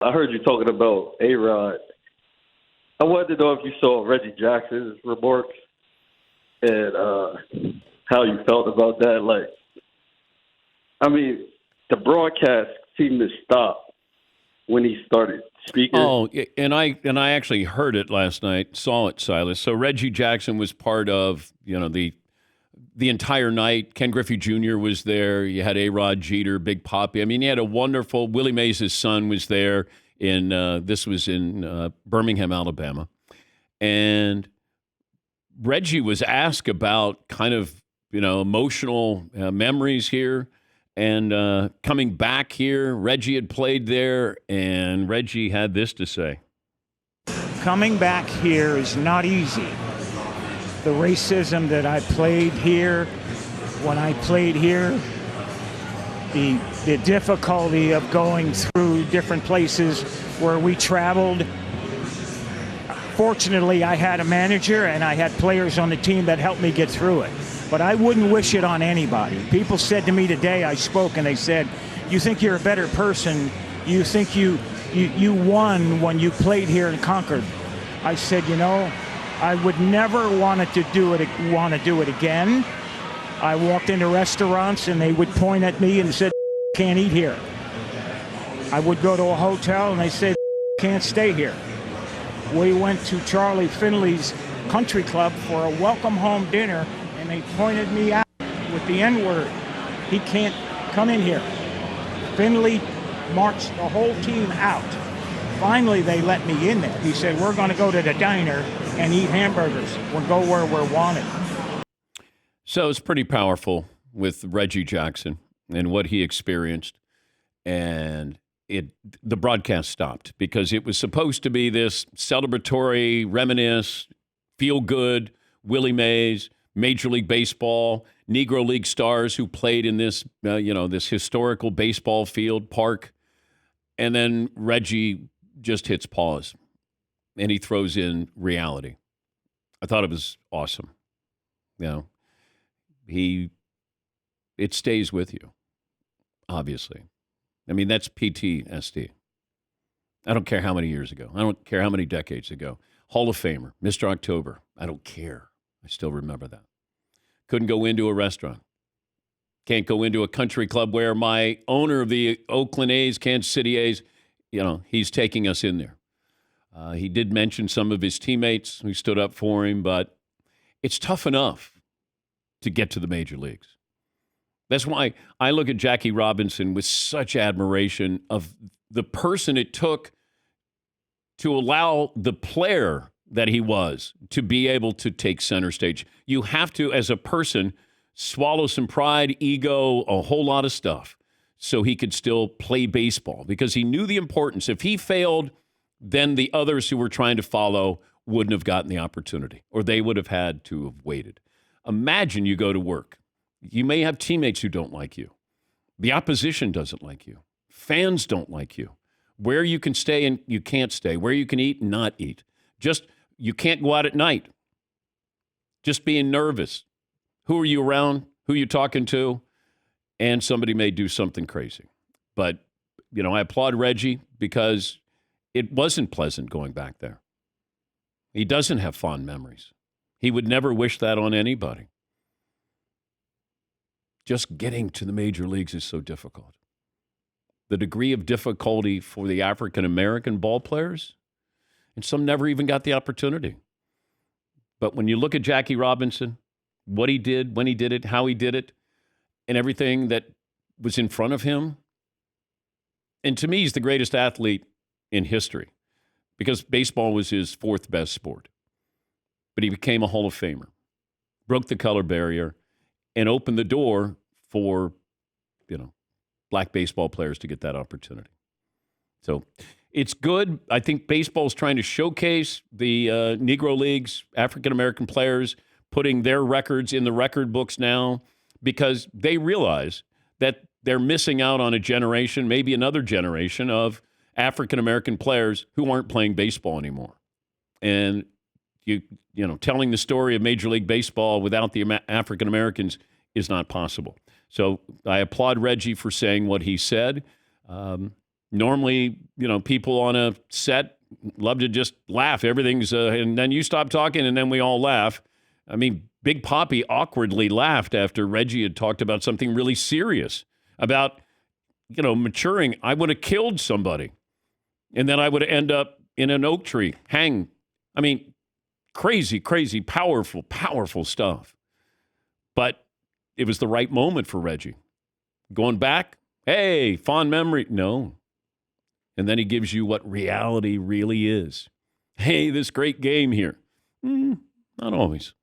I heard you talking about A-Rod. I wanted to know if you saw Reggie Jackson's remarks and how you felt about that. Like, I mean, the broadcast seemed to stop when he started speaking. Oh, and I actually heard it last night, saw it, Silas. So Reggie Jackson was part of, the entire night. Ken Griffey Jr. was there. You had A-Rod, Jeter, Big Papi. I mean, you had a wonderful, Willie Mays' son was there. This was in Birmingham, Alabama. And Reggie was asked about kind of, emotional memories here. And coming back here, Reggie had played there, and Reggie had this to say. Coming back here is not easy. The racism that I played here, when I played here, the difficulty of going through different places where we traveled. Fortunately, I had a manager and I had players on the team that helped me get through it. But I wouldn't wish it on anybody. People said to me today, I spoke, and they said, you think you're a better person, you think you won when you played here in Concord. I said, I would never want to do it again. I walked into restaurants and they would point at me and said, can't eat here. I would go to a hotel and they said, can't stay here. We went to Charlie Finley's country club for a welcome home dinner, and they pointed me out with the N-word. He can't come in here. Finley marched the whole team out. Finally, they let me in there. He said, we're going to go to the diner and eat hamburgers. We'll go where we're wanted. So it's pretty powerful with Reggie Jackson and what he experienced. And the broadcast stopped because it was supposed to be this celebratory, reminisce, feel good, Willie Mays, Major League Baseball, Negro League stars who played in this, this historical baseball field park. And then Reggie just hits pause and he throws in reality. I thought it was awesome. It stays with you, obviously. I mean, that's PTSD. I don't care how many years ago. I don't care how many decades ago. Hall of Famer, Mr. October. I don't care. I still remember that. Couldn't go into a restaurant. Can't go into a country club where my owner of the Oakland A's, Kansas City A's, he's taking us in there. He did mention some of his teammates who stood up for him, but it's tough enough to get to the major leagues. That's why I look at Jackie Robinson with such admiration of the person it took to allow the player that he was to be able to take center stage. You have to, as a person, swallow some pride, ego, a whole lot of stuff so he could still play baseball because he knew the importance. If he failed, then the others who were trying to follow wouldn't have gotten the opportunity or they would have had to have waited. Imagine you go to work. You may have teammates who don't like you. The opposition doesn't like you. Fans don't like you. Where you can stay and you can't stay. Where you can eat and not eat. Just, you can't go out at night. Just being nervous. Who are you around? Who are you talking to? And somebody may do something crazy. But, I applaud Reggie because it wasn't pleasant going back there. He doesn't have fond memories. He would never wish that on anybody. Just getting to the major leagues is so difficult. The degree of difficulty for the African-American ball players, and some never even got the opportunity. But when you look at Jackie Robinson, what he did, when he did it, how he did it, and everything that was in front of him, and to me, he's the greatest athlete in history because baseball was his fourth best sport. But he became a Hall of Famer, broke the color barrier, and opened the door for, black baseball players to get that opportunity. So it's good. I think baseball's trying to showcase the Negro Leagues, African-American players, putting their records in the record books now because they realize that they're missing out on a generation, maybe another generation of African-American players who aren't playing baseball anymore. And telling the story of Major League Baseball without the African Americans is not possible. So I applaud Reggie for saying what he said. Normally, people on a set love to just laugh. Everything's, and then you stop talking and then we all laugh. I mean, Big Papi awkwardly laughed after Reggie had talked about something really serious about, maturing. I would have killed somebody and then I would end up in an oak tree, hang. I mean, crazy, crazy, powerful, powerful stuff. But it was the right moment for Reggie. Going back, hey, fond memory. No. And then he gives you what reality really is. Hey, this great game here. Not always.